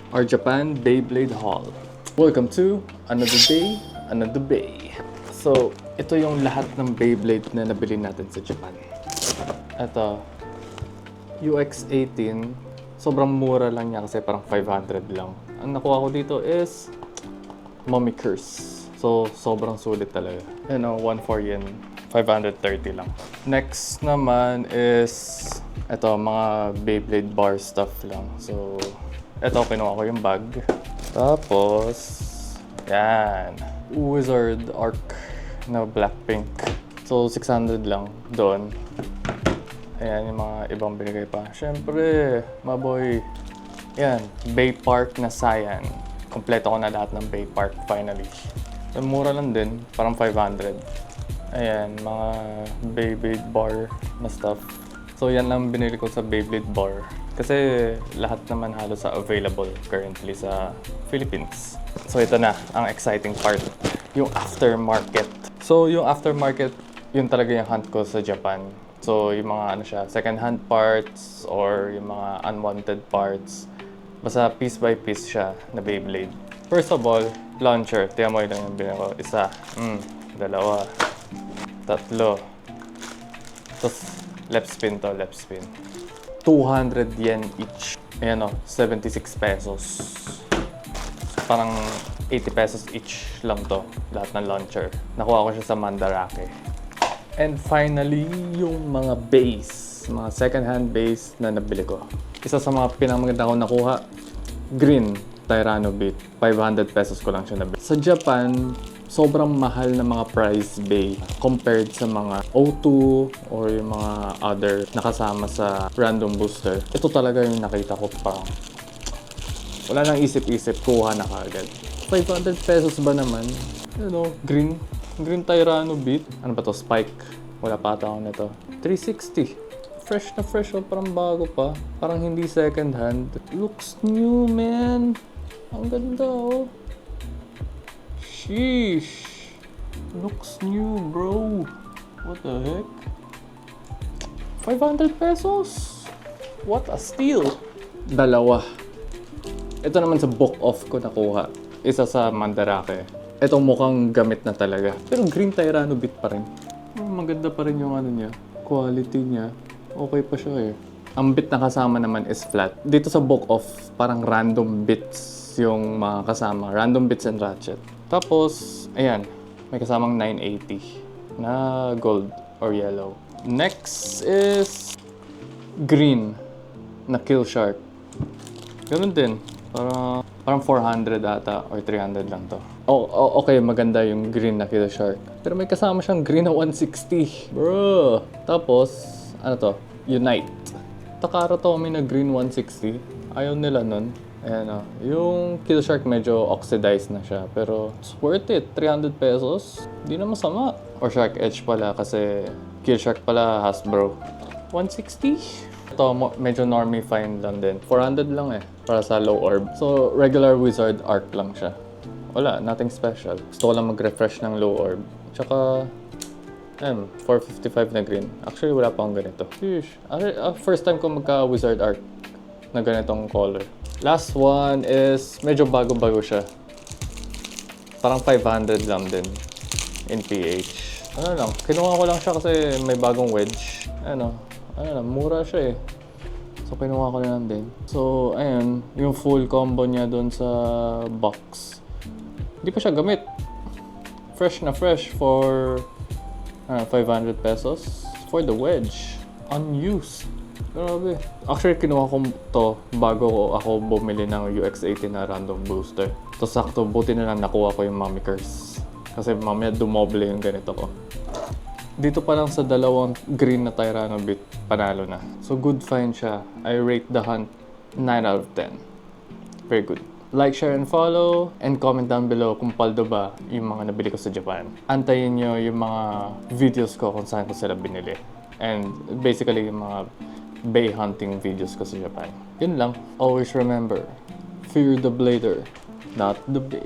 our Japan Beyblade haul. Welcome to another day, another bay. So, ito yung lahat ng Beyblade na nabili natin sa Japan. Ito, UX18. Sobrang mura lang niya kasi parang 500 lang. Ang nakuha ko dito is Mommy Curse. So, sobrang sulit talaga. 1 for yen. 530 lang. Next naman is ito, mga Beyblade bar stuff lang. So, ito, kinuha ko yung bag. Tapos, yan. Wizard Arc na Blackpink. So, 600 lang doon. Ayan, yung mga ibang binigay pa. Siyempre, maboy. Yan, Bay Park na Saiyan. Kompleto ko na lahat ng Bay Park, finally. So, mura lang din, parang 500. Ayan, mga Beyblade bar na stuff. So, yan lang binili ko sa Beyblade bar. Kasi lahat naman halos available currently sa Philippines. So, ito na, ang exciting part. Yung aftermarket. So, yung aftermarket, yun talaga yung hunt ko sa Japan. So, yung mga second-hand parts or yung mga unwanted parts. Basta piece by piece siya na Beyblade. First of all, launcher. Tiyan mo lang yung binili ko. Isa, dalawa, tatlo. Tapos, left spin to, left spin. 200 yen each. Ayan o, 76 pesos. Parang 80 pesos each lang to, lahat ng launcher. Nakuha ko siya sa Mandarake. And finally, yung mga base. Mga second-hand base na nabili ko. Isa sa mga pinamaganda ko nakuha, green Tyranno Beat. 500 pesos ko lang siya nabili. Sa Japan, sobrang mahal na mga price bay compared sa mga O2 or yung mga other nakasama sa random booster. Ito talaga yung nakita ko parang wala nang isip-isip, kuha na kaagad. 500 pesos ba naman? Green Tyranno Beat. Ano ba to? Spike. Wala pa ata ako nito. 360. Fresh na fresh, parang bago pa. Parang hindi second hand. Looks new, man. Ang ganda, oh. Sheesh. Looks new, bro. What the heck? 500 pesos? What a steal. Dalawa. Ito naman sa book off ko nakuha. Isa sa Mandarake. Ito mukhang gamit na talaga. Pero green Tyranno Beat pa rin. Maganda pa rin yung niya. Quality niya. Okay pa siya eh. Ang bit na kasama naman is flat. Dito sa book off, parang random bits yung mga kasama. Random bits and ratchet. Tapos, ayan, may kasamang 980 na gold or yellow. Next is green na Kill Shark. Ganun din. Parang 400 ata or 300 lang to. Okay, maganda yung green na Kill Shark. Pero may kasama siyang green na 160. Bro! Tapos, ano to? Unite. Takara Tomy na green 160. Ayaw nila nun. Ayan o. Yung Kill Shark medyo oxidized na siya. Pero it's worth it. 300 pesos. Di na masama. Or Shark Edge pala kasi Kill Shark pala Hasbro. 160? Ito medyo normie fine lang din. 400 lang eh. Para sa low orb. So regular Wizard Arc lang siya. Wala. Nothing special. Gusto ko lang mag-refresh ng low orb. Tsaka 455 na green. Actually, wala pa akong ganito. Sheesh. First time ko magka-Wizard Arc na ganitong color. Last one is medyo bago-bago siya. Parang 500 lang din in PH. Kinuha ko lang siya kasi may bagong wedge. Mura siya eh. So, kinuha ko na lang din. So, ayun, yung full combo niya doon sa box. Hindi pa siya gamit. Fresh na fresh for 500 pesos for the wedge. Unused. Grabe. Actually, kinuha ko to bago ako bumili ng UX18 na random booster. So, sakto, buti na lang nakuha ko yung Mommy Curse. Kasi mamaya dumoble yung ganito ko. Dito pa lang sa dalawang green na Tyranno Beat, panalo na. So, good find siya. I rate the hunt 9 out of 10. Very good. Like, share, and follow. And comment down below kung paldo ba yung mga nabili ko sa Japan. Antayin nyo yung mga videos ko kung saan ko sila binili. And basically yung mga bay hunting videos ko sa Japan. Yun lang. Always remember, fear the blader, not the bay.